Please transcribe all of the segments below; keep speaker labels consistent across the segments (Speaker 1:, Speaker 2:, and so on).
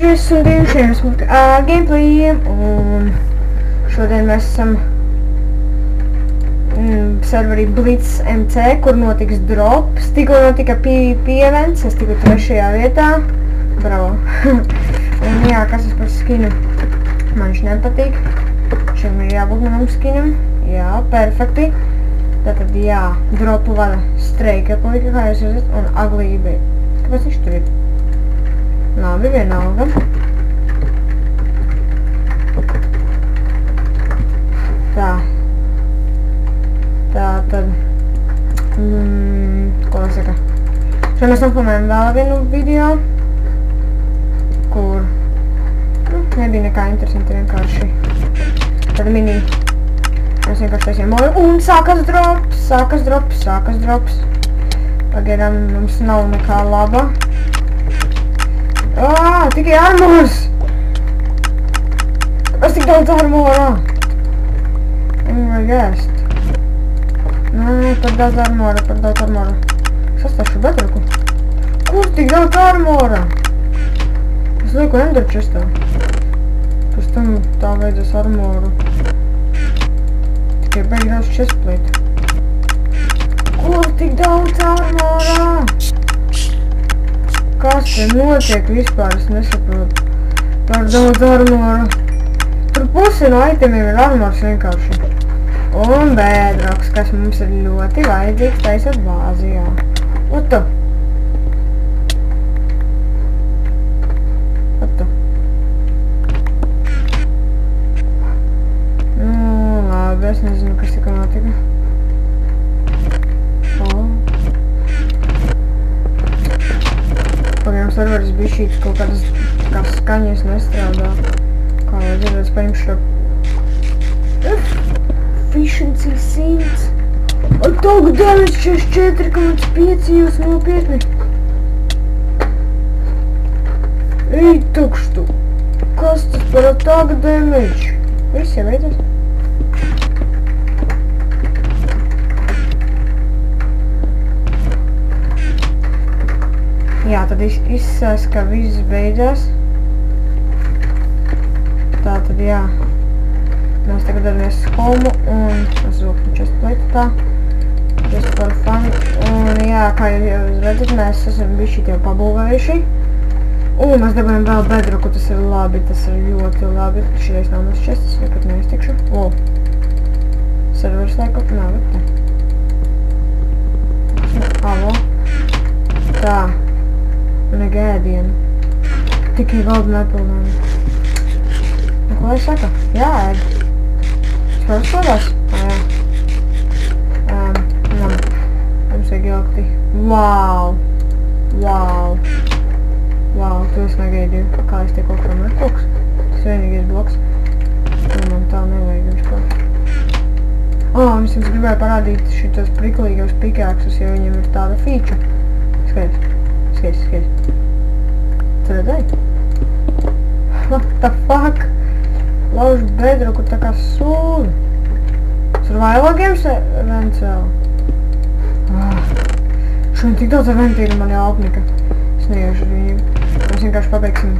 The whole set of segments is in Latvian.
Speaker 1: Esmu bijušies gameplayiem, un šodien mēs esam serverī Blitz MC, kur notiks drops. Tikko notika PvP events, es tiku 3. vietā. Bravo. Un jā, kas es par skinu? Man viņš nepatīk. Šim ir jābūt manam skinam. Jā, perfekti. Tātad jā, dropu vada Streika puika, kā jūs redzat, un Aglība. Kāpēc viņš tur ir? Labi, vienalga. Tātad, ko lai saka? Šodien mēs nofilmējam vēl vienu video, kur, nebija nekā interesanti, vienkārši tāda mini, mēs vienkārši taisījām moju, un sākas drops. Pagaidām mums nav nekā laba. Tikai armors! Kāpēc tik daudz armorā? Vajag ēst. Nē, par daudz armora. Es atstāšu bedroku. Kur tik daudz armora? Es lieku ender chestā. Pēc tam tā vajadzēs armoru. Tikai beig daudz chestplate. Kur tik daudz armora? Kas te notiek vispār? Es nesaprotu. Par daudz armora. Tur pusi no itemiem ir armors vienkārši. Un bedroks, kas mums ir ļoti vajadzīgs taisot bāzi, jā. Oto. Labi, es nezinu, kas tikko notika. Pagaidām serveris bišķīts kaut kādas skaņas nestrādā. Kā jau dzirdēt, es paņemšu šo... Efficiency 100. Attack damage 44,5, jūs nopietni. Ej, tukštu. Kas tas par attack damage? Viss jau beidzas. Jā, tad izsās, ka viss beidzās. Tātad, jā. Mēs tagad daramies home un es zūktu chestplate tā. Just for fun. Un jā, kā jūs redzat, mēs esam bišķi jau pabūvējuši. Un mēs dabājam vēl bedroku, tas ir labi, tas ir ļoti labi. Šies nav mūsu chests, nekad neiztikšu. Serveris laikot, nav, bet tā. Alo. Tā. Negēdienu. Tikai valdu nepilnāju. Ko lai saka? Jā, ēd. Es varu sodās? Jā. Mums vajag ilgti. Wow, to es negaidīju. Kā es tiek okram ar koks? Tas vienīgais bloks. Man tā nevajag vispār. Es jums gribēju parādīt šitos priklīgos pikāksus, jo viņiem ir tāda feature. Skaties. Tu redzēji? What the fuck? Lauž bedroku tā kā sūdi. Survival games events vēl. Šodien tik daudz eventi ir mani alpnika. Es neiešu ar viņiem. Mēs vienkārši pabeigsim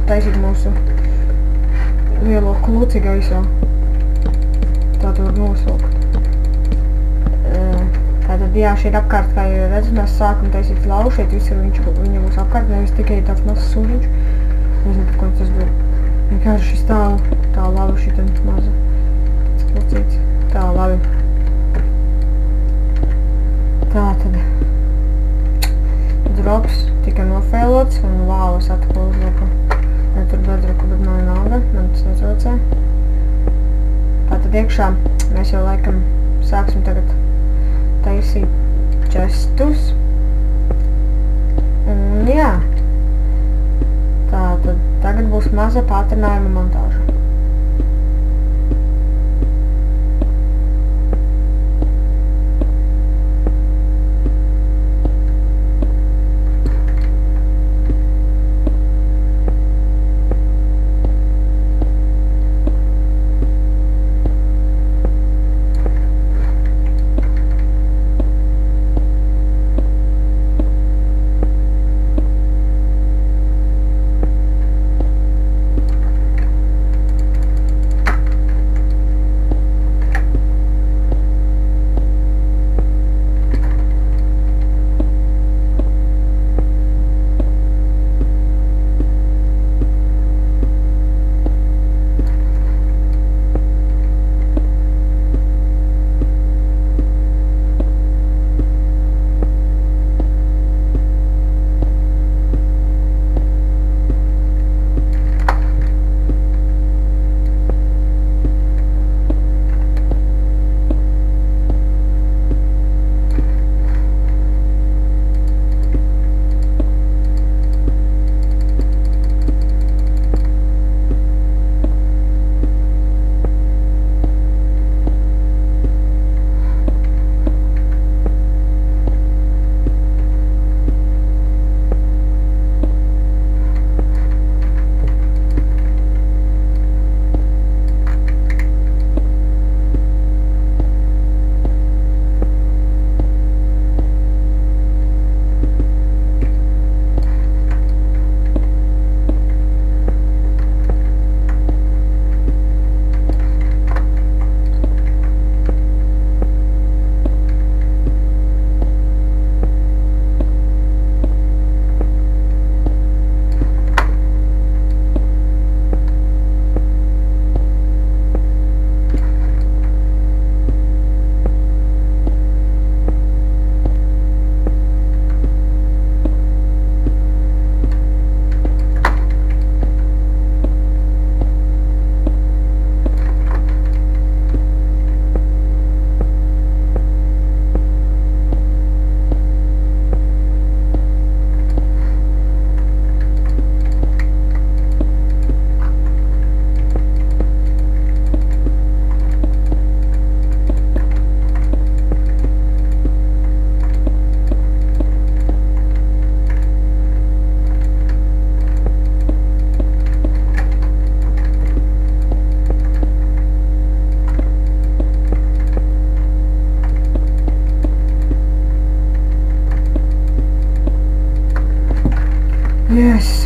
Speaker 1: taisīt mūsu lielo kluci gaisā. Tā tu var nosaukt. Tātad, jā, šeit apkārt, kā jau redzat, mēs sākam taisīt lauvu. Šeit visur viņa būs apkārt, nevis tikai tāds mazs sūdiņš. Nezinu, par ko tas dod. Vienkārši stāv tā labi šitam maza. Tas klucīts. Tā labi. Tātad. Drops tika nofēlots un wow, es atkal uzliku. Ne tur bedroku, bet nav nauda. Man tas netraucē. Tātad iekšā mēs jau laikam sāksim tagad taisīt chestus. Un jā. Tātad tagad būs maza pātrinājuma montāža.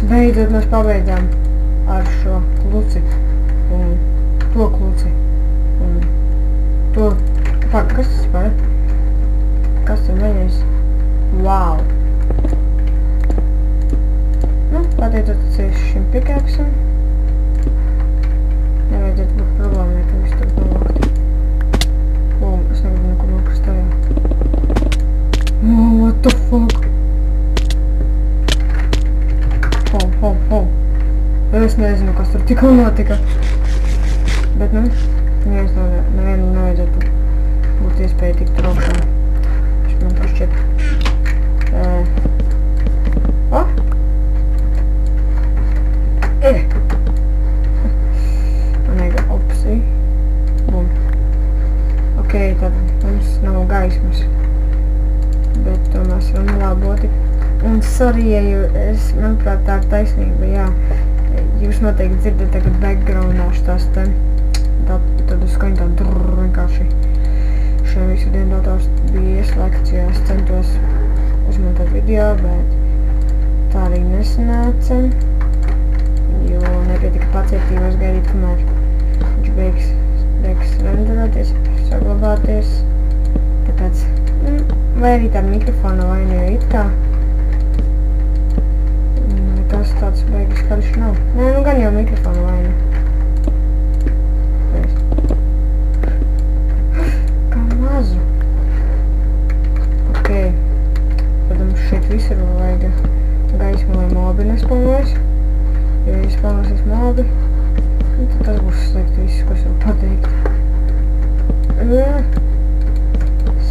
Speaker 1: Beidzot mēs pabeidzām ar šo kluci. Un to kluci. Un to... Pak, kas tas par? Kas tur viņais? Wow! Nu, pateicoties šim pikaksam. Nevajadzētu būt problēmai, ka viss tur novākt. Es negribu neko nokrist tajā. Oh, what the fuck? Es nezinu, kas tur tikko notika. Bet, nu, nevienam nevajadzētu būt iespēja tikt tur augšā. Viņš man tā šķiet. Mega opcija. Bum. Ok, tad mums nav gaismas. Bet to mēs varam laboti. Un sorry, ja manuprāt, tā ir taisnība, jā. Jūs noteikti dzirdat tagad backgroundā tās te, tad uz skaņu tā drrrr vienkārši. Šajā visu dienu dators bija ieslēgts, jo es centos uzmontēt video, bet tā arī nesanāca, jo nepietika pacietības gaidīt, kamēr viņš beigs renderēties, saglabāties. Tāpēc, vai arī tāda mikrofona vaina, jo it kā tas tāds beigas skaļš nav. Nē, nu gan jau mikrofona vaina. Kā mazu. Ok. Tad mums šeit visur vajag gaismu, lai mobi nespalnojas. Jo, ja spalnosies mobi, tad tas būs slikti viss, ko es varu pateikt.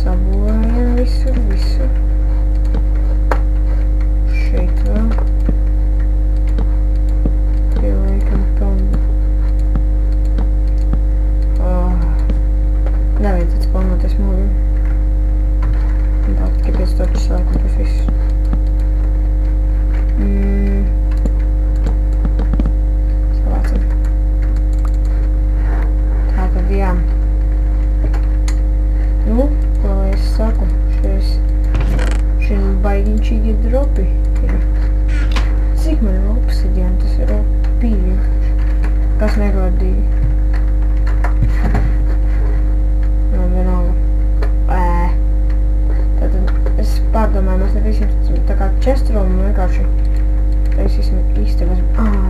Speaker 1: Sabojam visur. Šeit vēl. Nevajadzētu spalnoties mūvim. Un tā tikai pēc to slēgt un tas viss. Savācam. Tā tad jā. Nu, ko lai es saku? Šie baigiņšīgi dropi ir. Cik man ir obsidian? Tas ir opīgi. Kas negodīgi. Tātad es pārdomāju, mēs netīsim tā kā čestromu vienkārši taisīsim īstabas.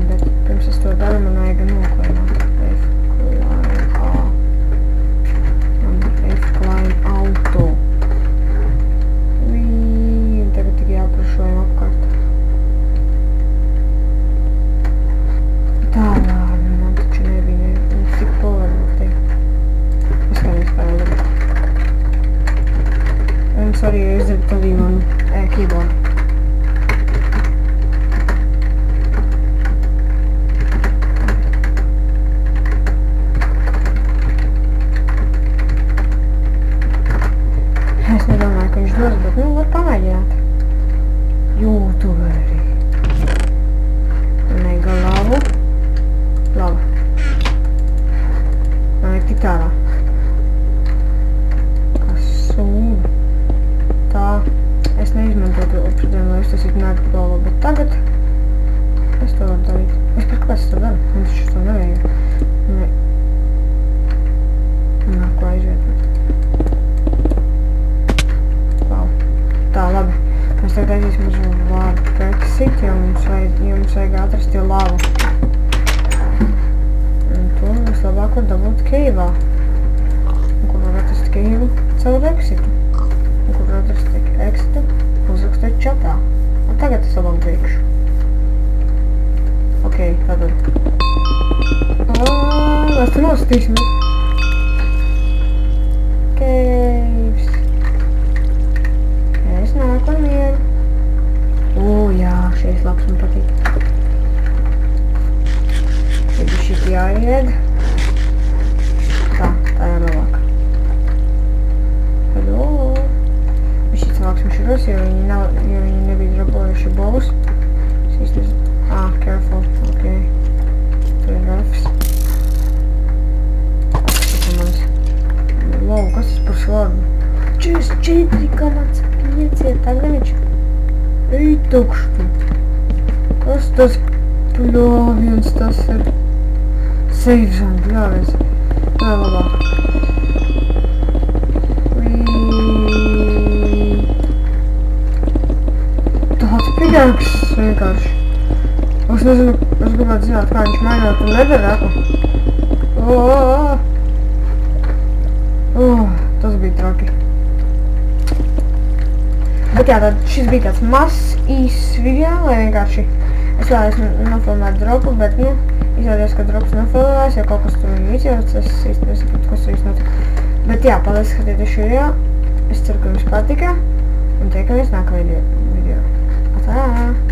Speaker 1: Bet pirms es to daru, man vajag noklaināt. F-climb auto. Un tagad tik jāprašojam apkārt. Tā, man taču nebija cik povaru te. Es kā nespēju. Un sorry, ja izdarīt arī manu keyboard. Es nedomāju, ka viņš dos, bet var pamēģināt. Jūtuveri. Mega lavu. Lava. Man ir tik tārā. Tā, es neizmantotu obsidianu, lai uztaisītu nēgu galvu, bet tagad es to varu darīt. Es par kāds to daru? Man taču to nevajag. Nāk, ko aizviet. Wow. Tā, labi. Mēs tagad aiziesim uz vārdu Brexit, jo mums vajag atrast jau lavu. Un to vislabāk var dabūt Keivā. Un ko var atrast Keivu? Caur Exitu. Un kur atrast Exitu, uzrakstēt čatā. Un tagad es labāk beigšu. Ok, tātad. Mēs te noskatīsimies. Caves. Es nāku ar mieru. Jā, šeit labs man patīk. Tad šit jāied. Tā ir labāk. Hello. Šit savāksim šuros, jo viņi nebija drabojuši bolus. Es īsti careful, ok. Tur ir refs. Tas ir mans. Wow, kas tas par svarbu? 44,5 tagad viņš. Ej, tukštu. Kas tas pļoviens, tas ir safe zone, pļoviens. Vēl labāk. Tāds pigāks vienkārši. Es nezinu, es gribētu zināt, kā viņš mainot un nedarētu. Tas bija traki. Bet jā, tad šis bija tāds mazs, īsts video, lai vienkārši es vēlēs nofilmēt dropu, bet, izrādījās, ka drops nofilmēs, jo kaut kas tur viņa izjauts, es īsti nesapratu, kas tur īsti notika. Bet jā, paldies, skatieties šo video, es ceru, ka jums patika, un tiekamies nākamajā video. Atā!